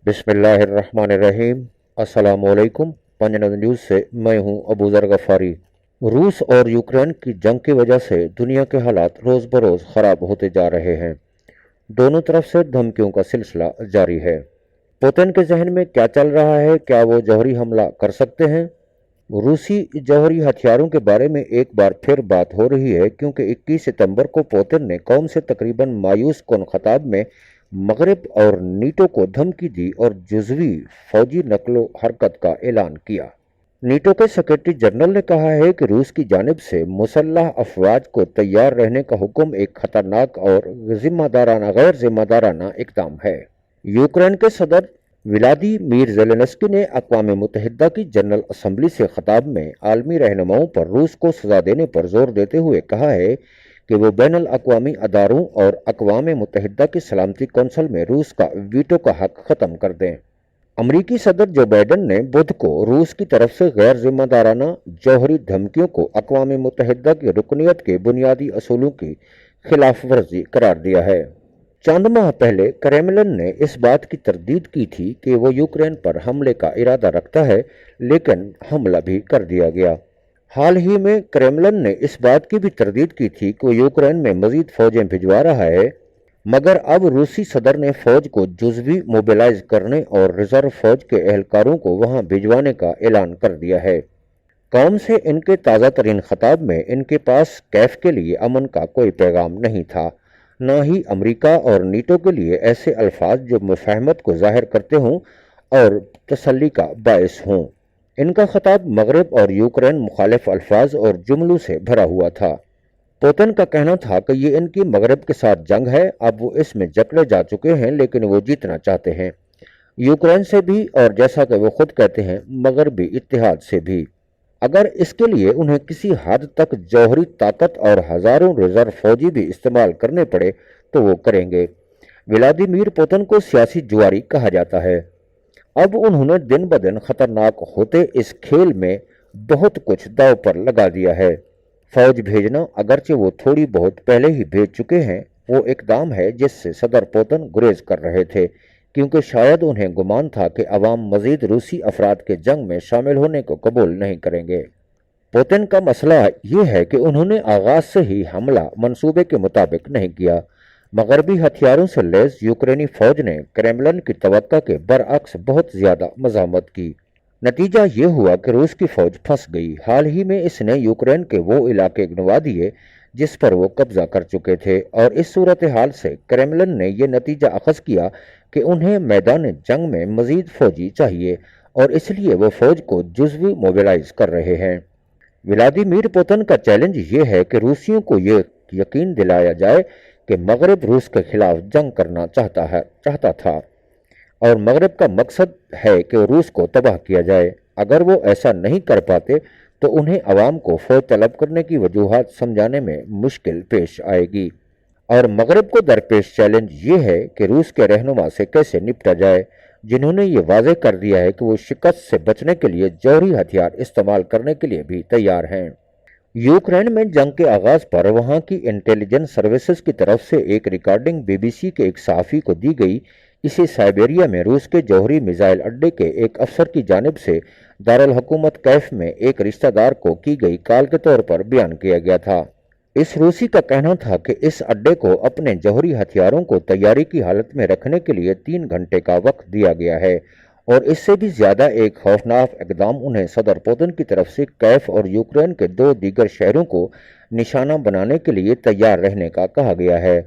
बिस्मिल्लाहिर्रहमानिर्रहीम। अस्सलाम वालेकुम। पंजाब न्यूज़ से मैं हूं अबू ज़र गफ़ारी। रूस और यूक्रेन की जंग की वजह से दुनिया के हालात रोज़ बरोज़ ख़राब होते जा रहे हैं। दोनों तरफ से धमकियों का सिलसिला जारी है। पुतिन के जहन में क्या चल रहा है? क्या वो जौहरी हमला कर सकते हैं? रूसी जौहरी हथियारों के बारे में एक बार फिर बात हो रही है, क्योंकि 21 सितंबर को पुतिन ने कौम से तकरीबन मायूस कुन खिताब में मगरब और नीटो को धमकी दी और जुज़वी फौजी नकलो हरकत का ऐलान किया। नीटो के सेक्रेटरी जनरल ने कहा है कि रूस की जानिब से मुसल्लह अफवाज को तैयार रहने का हुक्म एक खतरनाक और गैर जिम्मेदाराना इकदाम है। यूक्रेन के सदर व्लादिमीर ज़ेलेंस्की ने अक़वाम मुत्तहिदा की जनरल असम्बली से खिताब में आलमी रहनुमाओं पर रूस को सजा देने पर जोर देते हुए कहा है कि वो बैनुल अक़वामी अदारों और अक़वाम मुत्तहिदा की सलामती कौंसिल में रूस का वीटो का हक ख़त्म कर दें। अमरीकी सदर जो बाइडन ने बुध को रूस की तरफ से गैर जिम्मेदाराना जौहरी धमकियों को अक़वाम मुत्तहिदा की रुकनियत के बुनियादी असूलों की खिलाफ वर्जी करार दिया है। चंद माह पहले क्रेमलिन ने इस बात की तरदीद की थी कि वो यूक्रेन पर हमले का इरादा रखता है, लेकिन हमला भी कर दिया गया। हाल ही में क्रेमलिन ने इस बात की भी तरदीद की थी कि वो यूक्रेन में मजीद फौजें भिजवा रहा है, मगर अब रूसी सदर ने फौज को जुज़वी मोबिलाइज करने और रिजर्व फौज के एहलकारों को वहां भिजवाने का ऐलान कर दिया है। कौम से इनके ताज़ा तरीन खिताब में इनके पास कैफ के लिए अमन का कोई पैगाम नहीं था, न ही अमरीका और नीटो के लिए ऐसे अल्फाज जो मुफाहमत को जाहिर करते हों और तसल्ली का बायस हों। इनका खिताब मगरब और यूक्रेन मुखालिफ अल्फाज और जुमलों से भरा हुआ था। पुतिन का कहना था कि ये इनकी मगरब के साथ जंग है, अब वो इसमें जकड़े जा चुके हैं, लेकिन वो जीतना चाहते हैं, यूक्रेन से भी और जैसा कि वो खुद कहते हैं मगरबी इत्तेहाद से भी। अगर इसके लिए उन्हें किसी हद तक जौहरी ताकत और हजारों रिजर्व फौजी भी इस्तेमाल करने पड़े तो वो करेंगे। व्लादिमीर पुतिन को सियासी जुआरी कहा जाता है। अब उन्होंने दिन ब दिन खतरनाक होते इस खेल में बहुत कुछ दांव पर लगा दिया है। फौज भेजना, अगरचे वो थोड़ी बहुत पहले ही भेज चुके हैं, वो इकदाम है जिससे सदर पुतिन गुरेज कर रहे थे, क्योंकि शायद उन्हें गुमान था कि अवाम मजीद रूसी अफराद के जंग में शामिल होने को कबूल नहीं करेंगे। पुतिन का मसला ये है कि उन्होंने आगाज से ही हमला मंसूबे के मुताबिक नहीं किया। मगरबी हथियारों से लैस यूक्रेनी फौज ने क्रेमलिन की तवक्का के बरअक्स बहुत ज्यादा मज़ामत की। नतीजा ये हुआ कि रूस की फौज फंस गई। हाल ही में इसने यूक्रेन के वो इलाके गिनवा दिए जिस पर वो कब्जा कर चुके थे, और इस सूरत हाल से क्रेमलिन ने यह नतीजा अखज़ किया कि उन्हें मैदान जंग में मजीद फौजी चाहिए और इसलिए वो फौज को जुज़वी मोबिलाइज कर रहे हैं। व्लादिमीर पुतिन का चैलेंज ये है कि रूसियों को ये यकीन दिलाया जाए कि मगरब रूस के खिलाफ जंग करना चाहता था और मगरब का मकसद है कि रूस को तबाह किया जाए। अगर वो ऐसा नहीं कर पाते तो उन्हें अवाम को फौज तलब करने की वजूहात समझाने में मुश्किल पेश आएगी। और मगरब को दरपेश चैलेंज ये है कि रूस के रहनुमा से कैसे निपटा जाए, जिन्होंने ये वाजे कर दिया है कि वो शिकस्त से बचने के लिए जौहरी हथियार इस्तेमाल करने के लिए भी तैयार हैं। यूक्रेन में जंग के आगाज पर वहां की इंटेलिजेंस सर्विसेज की तरफ से एक रिकॉर्डिंग बीबीसी के एक सहाफ़ी को दी गई। इसे साइबेरिया में रूस के जौहरी मिसाइल अड्डे के एक अफसर की जानिब से दारुल हुकूमत कैफ में एक रिश्तेदार को की गई कॉल के तौर पर बयान किया गया था। इस रूसी का कहना था कि इस अड्डे को अपने जौहरी हथियारों को तैयारी की हालत में रखने के लिए 3 घंटे का वक्त दिया गया है, और इससे भी ज्यादा एक खौफनाक इकदाम उन्हें सदर पुतिन की तरफ से कैफ और यूक्रेन के 2 दीगर शहरों को निशाना बनाने के लिए तैयार रहने का कहा गया है।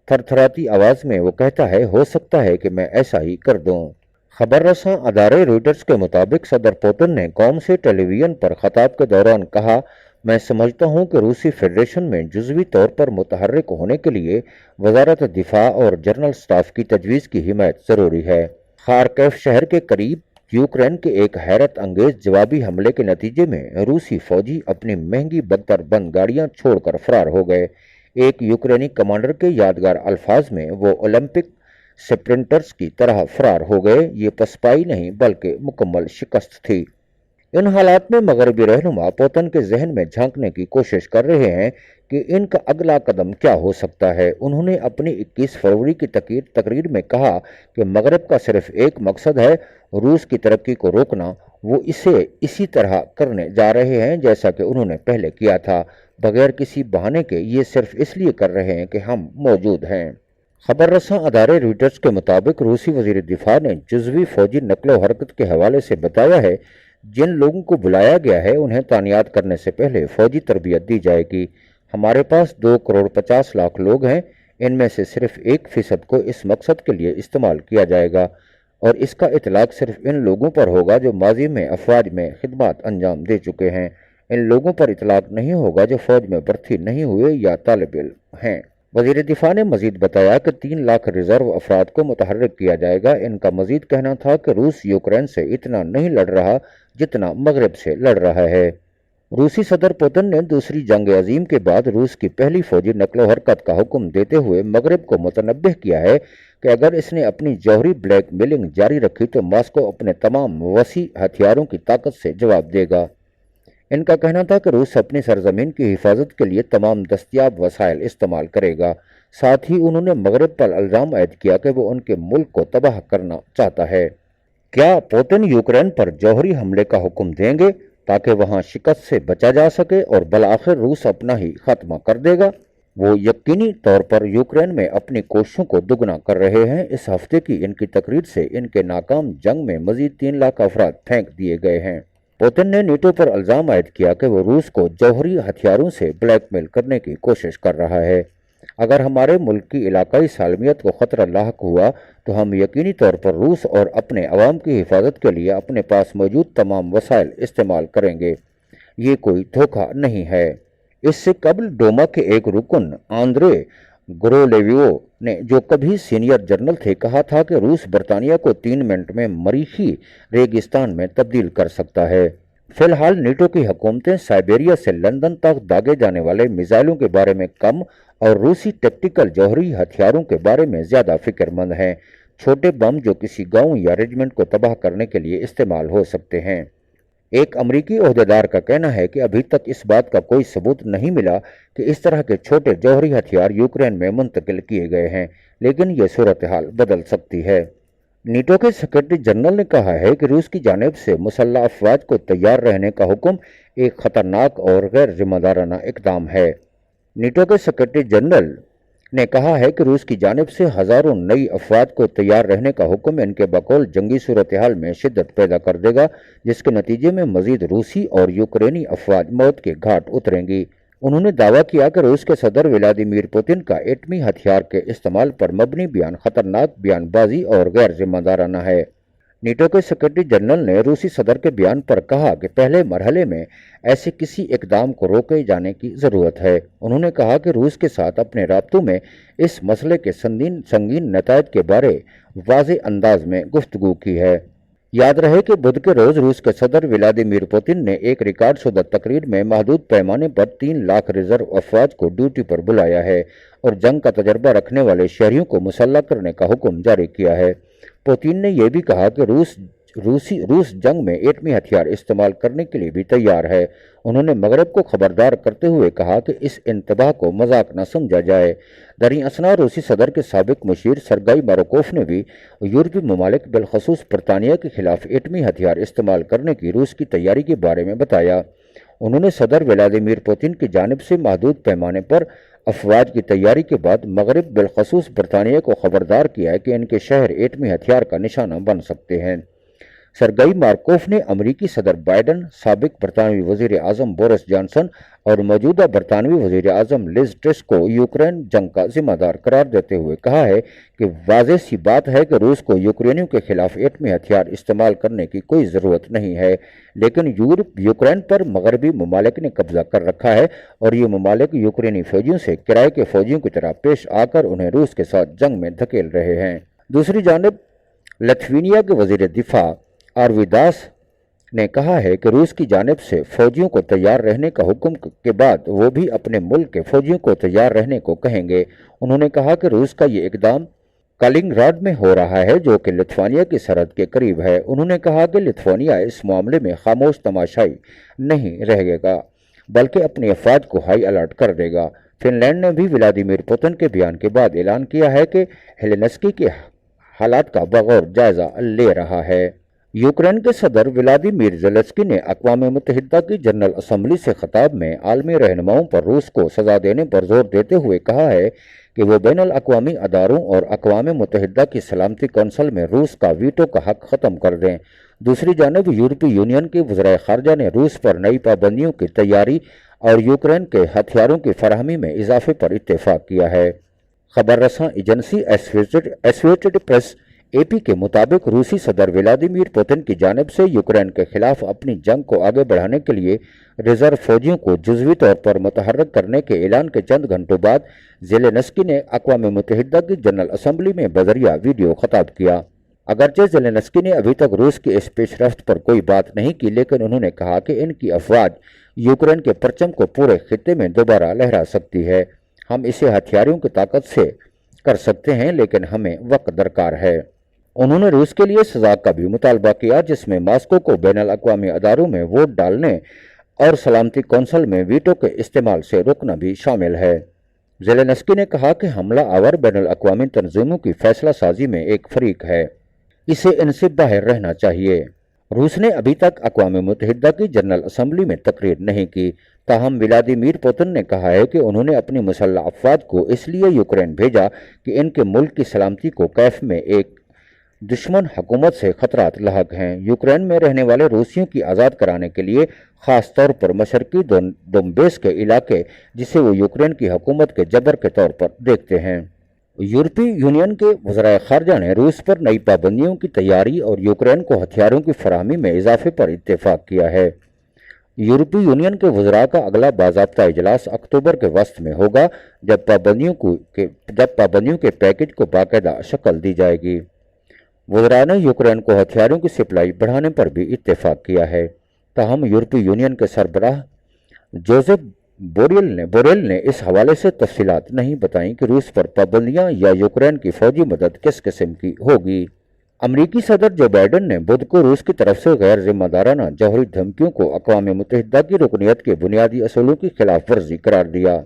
थरथराती आवाज में वो कहता है, हो सकता है कि मैं ऐसा ही कर दूं। खबर रसां अदारे रॉयटर्स के मुताबिक सदर पुतिन ने कौम से टेलीविजन पर खिताब के दौरान कहा, मैं समझता हूं कि रूसी फेडरेशन में जुज़वी तौर पर मुतहर्रिक होने के लिए वजारत दिफा और जनरल स्टाफ की तजवीज़ की हिमायत ज़रूरी है। खारकेफ शहर के करीब यूक्रेन के एक हैरत अंगेज जवाबी हमले के नतीजे में रूसी फौजी अपनी महंगी बख्तर बंद गाड़ियां छोड़कर फरार हो गए। एक यूक्रेनी कमांडर के यादगार अल्फाज में, वो ओलंपिक स्प्रिंटर्स की तरह फरार हो गए। ये पसपाई नहीं बल्कि मुकम्मल शिकस्त थी। इन हालात में मगरबी रहनुमा पुतिन के जहन में झांकने की कोशिश कर रहे हैं कि इनका अगला कदम क्या हो सकता है। उन्होंने अपनी 21 फरवरी की तकरीर में कहा कि मगरब का सिर्फ एक मकसद है, रूस की तरक्की को रोकना। वो इसे इसी तरह करने जा रहे हैं जैसा कि उन्होंने पहले किया था, बगैर किसी बहाने के। ये सिर्फ इसलिए कर रहे हैं कि हम मौजूद हैं। खबर रसां अदारे रॉयटर्स के मुताबिक रूसी वजीर दिफा ने जुज़वी फौजी नकलो हरकत के हवाले से बताया है, जिन लोगों को बुलाया गया है उन्हें तानियात करने से पहले फौजी तरबियत दी जाएगी। हमारे पास 2,50,00,000 लोग हैं, इनमें से सिर्फ 1% को इस मकसद के लिए इस्तेमाल किया जाएगा और इसका इतलाक सिर्फ इन लोगों पर होगा जो माजी में अफवाज में खिदमत अंजाम दे चुके हैं। इन लोगों पर इतलाक नहीं होगा जो फौज में भर्ती नहीं हुए या तालिब इल्म हैं। वजीर दिफा ने मजीद बताया कि 3 लाख रिजर्व अफराद को मुतहर्रिक किया जाएगा। इनका मजीद कहना था कि रूस यूक्रेन से इतना नहीं लड़ रहा जितना मगरब से लड़ रहा है। रूसी सदर पुतिन ने दूसरी जंग अजीम के बाद रूस की पहली फौजी नकलो हरकत का हुक्म देते हुए मगरब को मुतनब्बिह किया है कि अगर इसने अपनी जौहरी ब्लैक मेलिंग जारी रखी तो मॉस्को अपने तमाम वसी हथियारों की ताकत से जवाब देगा। इनका कहना था कि रूस अपनी सरजमीन की हिफाजत के लिए तमाम दस्तियाब वसाइल इस्तेमाल करेगा। साथ ही उन्होंने मगरब पर इल्ज़ाम आयद किया कि वो उनके मुल्क को तबाह करना चाहता है। क्या पुतिन यूक्रेन पर जौहरी हमले का हुक्म देंगे ताकि वहां शिकस्त से बचा जा सके और बलाखिर रूस अपना ही खात्मा कर देगा? वो यकीनी तौर पर यूक्रेन में अपनी कोशिशों को दुगना कर रहे हैं। इस हफ्ते की इनकी तकरीर से इनके नाकाम जंग में मजीद 3 लाख अफराद फेंक दिए गए हैं। पुतिन ने नेटो पर इल्ज़ाम आयद किया कि वो रूस को जौहरी हथियारों से ब्लैकमेल करने की कोशिश कर रहा है। अगर हमारे मुल्क की इलाकाई सालमियत को ख़तरा लाहक हुआ तो हम यकीनी तौर पर रूस और अपने अवाम की हिफाजत के लिए अपने पास मौजूद तमाम वसाइल इस्तेमाल करेंगे। ये कोई धोखा नहीं है। इससे कबल डोमा के एक रुकन आंद्रे गोरोलेवियो ने, जो कभी सीनियर जनरल थे, कहा था कि रूस बरतानिया को 3 मिनट में मरीखी रेगिस्तान में तब्दील कर सकता है। फिलहाल नेटो की हुकूमतें साइबेरिया से लंदन तक दागे जाने वाले मिसाइलों के बारे में कम और रूसी टैक्टिकल जौहरी हथियारों के बारे में ज़्यादा फिक्रमंद हैं, छोटे बम जो किसी गांव या रेजिमेंट को तबाह करने के लिए इस्तेमाल हो सकते हैं। एक अमरीकी ओहदेदार का कहना है कि अभी तक इस बात का कोई सबूत नहीं मिला कि इस तरह के छोटे जौहरी हथियार यूक्रेन में मुंतकिल किए गए हैं, लेकिन यह सूरत हाल बदल सकती है। नेटो के सेक्रेटरी जनरल ने कहा है कि रूस की जानिब से मुसल्लह अफवाज को तैयार रहने का हुक्म एक खतरनाक और गैर जिम्मेदाराना इकदाम है। नेटो के सेक्रेटरी जनरल ने कहा है कि रूस की जानिब से हज़ारों नई अफवाज को तैयार रहने का हुक्म इनके बकौल जंगी सूरत हाल में शिद्दत पैदा कर देगा, जिसके नतीजे में मजीद रूसी और यूक्रेनी अफवाज मौत के घाट उतरेंगी। उन्होंने दावा किया कि रूस के सदर व्लादिमीर पुतिन का एटमी हथियार के इस्तेमाल पर मबनी बयान खतरनाक बयानबाजी और गैर जिम्मेदाराना है। नेटो के सेक्रेटरी जनरल ने रूसी सदर के बयान पर कहा कि पहले मरहले में ऐसे किसी इकदाम को रोके जाने की ज़रूरत है। उन्होंने कहा कि रूस के साथ अपने राब्तों में इस मसले के संगीन नतायज के बारे वाज़े अंदाज में गुफ्तगू की है। याद रहे कि बुध के रोज़ रूस के सदर व्लादिमीर पुतिन ने एक रिकॉर्ड शुदा तकरीर में महदूद पैमाने पर 3 लाख रिजर्व अफवाज को ड्यूटी पर बुलाया है और जंग का तजर्बा रखने वाले शहरियों को मुसल्लह करने का हुक्म जारी किया है। पुतिन ने यह भी कहा कि रूस जंग में एटमी हथियार इस्तेमाल करने के लिए भी तैयार है। उन्होंने मगरब को खबरदार करते हुए कहा कि इस इंतबाह को मजाक न समझा जाए। दरअसल रूसी सदर के साबिक मुशीर सरगाई मारोकोफ ने भी यूरोपीय ममालिक बिलखसूस बरतानिया के खिलाफ एटमी हथियार इस्तेमाल करने की रूस की तैयारी के बारे में बताया। उन्होंने सदर व्लादिमीर पुतिन की जानिब से महदूद पैमाने पर अफवाज की तैयारी के बाद मगरब बिलखसूस बरतानिया को खबरदार किया है कि इनके शहर एटमी हथियार का निशाना बन सकते हैं। सरगाई मार्कोफ ने अमरीकी सदर बाइडन, साबिक बरतानवी वजीर आज़म बोरिस जॉनसन और मौजूदा बरतानवी वजीर आज़म लिज ट्रस को यूक्रेन जंग का जिम्मेदार करार देते हुए कहा है कि वाज़ेह सी बात है कि रूस को यूक्रेनियों के खिलाफ एटमी हथियार इस्तेमाल करने की कोई ज़रूरत नहीं है, लेकिन यूक्रेन पर मगरबी ममालिक ने कब्जा कर रखा है और ये ममालिक यूक्रेनी फौजियों से किराए के फौजियों की तरह पेश आकर उन्हें रूस के साथ जंग में धकेल रहे हैं। दूसरी जानब लिथुआनिया के वजीर दिफा आर्विदास ने कहा है कि रूस की जानिब से फौजियों को तैयार रहने का हुक्म के बाद वो भी अपने मुल्क के फौजियों को तैयार रहने को कहेंगे। उन्होंने कहा कि रूस का ये इकदाम कालिंगराड में हो रहा है, जो कि लिथुआनिया की सरहद के करीब है। उन्होंने कहा कि लिथुआनिया इस मामले में खामोश तमाशाई नहीं रहेगा, बल्कि अपनी अफवाज को हाई अलर्ट कर देगा। फिनलैंड ने भी व्लादिमीर पुतिन के बयान के बाद ऐलान किया है कि हेलेंस्की के हालात का बगौर जायजा ले रहा है। यूक्रेन के सदर व्लादिमीर ज़ेलेंस्की ने अक़वाम मुत्तहिदा की जनरल असम्बली से खिताब में आलमी रहनुमाओं पर रूस को सज़ा देने पर जोर देते हुए कहा है कि वो बैनुल अक़वामी अदारों और अक़वाम मुत्तहिदा की सलामती कौंसिल में रूस का वीटो का हक ख़त्म कर दें। दूसरी जानब यूरोपीय यूनियन के वज़ीर ख़ारजा ने रूस पर नई पाबंदियों की तैयारी और यूक्रेन के हथियारों की फराहमी में इजाफे पर इत्तेफाक किया है। खबर रसां एजेंसी एसोसिएटेड प्रेस AP के मुताबिक रूसी सदर व्लादिमीर पुतिन की जानिब से यूक्रेन के खिलाफ अपनी जंग को आगे बढ़ाने के लिए रिजर्व फौजियों को जुज़वी तौर पर मुतहर्रिक करने के ऐलान के चंद घंटों बाद ज़ेलेंस्की ने अक़वाम मुत्तहिदा की जनरल असम्बली में बजरिया वीडियो खिताब किया। अगरचे ज़ेलेंस्की ने अभी तक रूस की इस पेशरफ्त पर कोई बात नहीं की, लेकिन उन्होंने कहा कि इनकी अफवाज यूक्रेन के परचम को पूरे खित्ते में दोबारा लहरा सकती है। हम इसे हथियारों की ताकत से कर सकते हैं, लेकिन हमें वक्त दरकार है। उन्होंने रूस के लिए सजा का भी मुतालबा किया, जिसमें मास्को को बैनुल अक़वामी अदारों में वोट डालने और सलामती कौंसिल में वीटो के इस्तेमाल से रोकना भी शामिल है। ज़ेलेंस्की ने कहा कि हमला आवर बैनुल अक़वामी तंजीमों की फैसला साजी में एक फरीक है, इसे इनसे बाहर रहना चाहिए। रूस ने अभी तक अक़वाम मुत्तहिदा की जनरल असम्बली में तकरीर नहीं की, ताहम व्लादिमीर पुतिन ने कहा है कि उन्होंने अपनी मुसल्लह अफवाज को इसलिए यूक्रेन भेजा कि इनके मुल्क की सलामती को कैफ में एक दुश्मन हुकूमत से खतरात लाहक हैं। यूक्रेन में रहने वाले रूसियों की आज़ाद कराने के लिए ख़ास तौर पर मशरकी दोनबेस के इलाके, जिसे वो यूक्रेन की हुकूमत के जबर के तौर पर देखते हैं। यूरोपीय यूनियन के वज़ीर ख़ारजा ने रूस पर नई पाबंदियों की तैयारी और यूक्रेन को हथियारों की फराहमी में इजाफे पर इत्तेफाक किया है। यूरोपीय यूनियन के वज़रा का अगला बाज़ाब्ता इजलास अक्टूबर के वस्त में होगा, जब पाबंदियों के पैकेज को बाकायदा शक्ल दी जाएगी। वज़रा ने यूक्रेन को हथियारों की सप्लाई बढ़ाने पर भी इत्तेफाक किया है। ताहम यूरोपीय यूनियन के सरबराह जोसेफ बोरेल ने इस हवाले से तफसीलात नहीं बताई कि रूस पर पाबंदियां या यूक्रेन की फौजी मदद किस किस्म की होगी। अमरीकी सदर जो बाइडन ने बुध को रूस की तरफ से गैर जिम्मेदाराना जौहरी धमकियों को अक़वाम मुत्तहिदा की रुकनीत के बुनियादी असूलों की खिलाफ वर्जी करार दिया।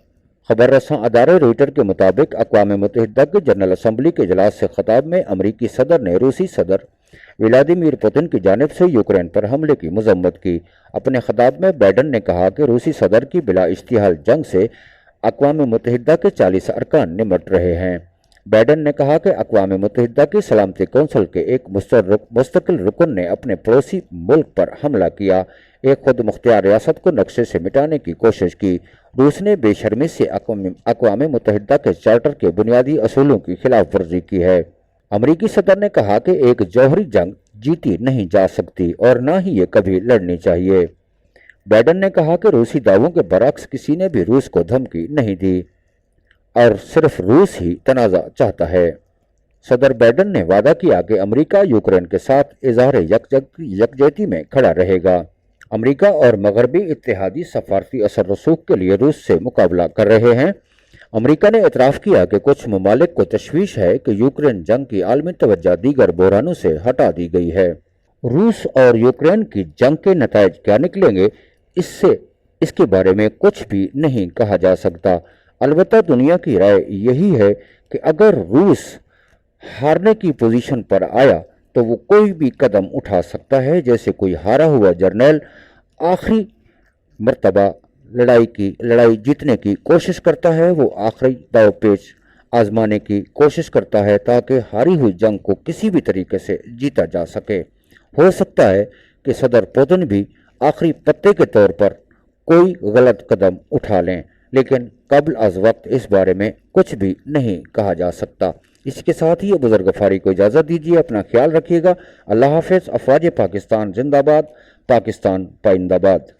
खबर रसां अदारे रॉयटर के मुताबिक अक़वाम मुत्तहिदा की जनरल असम्बली के इजलास से खिताब में अमरीकी सदर ने रूसी सदर व्लादिमीर पुतिन की जानिब से यूक्रेन पर हमले की मजम्मत की। अपने खिताब में बाइडन ने कहा कि रूसी सदर की बिला इश्तिहाल जंग से अक़वाम मुत्तहिदा के 40 अरकान निमट रहे हैं। बाइडन ने कहा कि अक़वाम मुत्तहिदा की सलामती कौंसिल के एक मुस्तकिल रुकन ने अपने पड़ोसी मुल्क पर हमला किया, एक खुद मुख्तियार रियासत को नक्शे से मिटाने की कोशिश की। रूस ने बेशर्मी से अक़वाम मुत्तहिदा के चार्टर के बुनियादी असूलों की खिलाफ वर्जी की है। अमरीकी सदर ने कहा कि एक जौहरी जंग जीती नहीं जा सकती और न ही ये कभी लड़नी चाहिए। बाइडन ने कहा कि रूसी दावों के बरक्स किसी ने भी रूस को धमकी नहीं दी और सिर्फ रूस ही तनाज़ा चाहता है। सदर बाइडन ने वादा किया कि अमेरिका यूक्रेन के साथ इज़हार यकजहती में खड़ा रहेगा। अमेरिका और मगरबी इत्तेहादी सफारती असर रसूख के लिए रूस से मुकाबला कर रहे हैं। अमेरिका ने एतराफ़ किया कि कुछ ममालिक को तशवीश है कि यूक्रेन जंग की आलमी तवज्जो दीगर बहरानों से हटा दी गई है। रूस और यूक्रेन की जंग के नताइज क्या निकलेंगे, इसके बारे में कुछ भी नहीं कहा जा सकता। अलबत्ता दुनिया की राय यही है कि अगर रूस हारने की पोजीशन पर आया तो वो कोई भी कदम उठा सकता है, जैसे कोई हारा हुआ जर्नल आखिरी मर्तबा लड़ाई जीतने की कोशिश करता है। वो आखिरी दावपेच आजमाने की कोशिश करता है ताकि हारी हुई जंग को किसी भी तरीके से जीता जा सके। हो सकता है कि सदर पुतिन भी आखिरी पत्ते के तौर पर कोई गलत कदम उठा लें, लेकिन कब्ल अज वक्त इस बारे में कुछ भी नहीं कहा जा सकता। इसके साथ ही बुजुर्ग गफारी को इजाज़त दीजिए। अपना ख्याल रखिएगा। अल्लाह हाफ़िज़। अफ़वाज पाकिस्तान जिंदाबाद। पाकिस्तान पाइंदाबाद।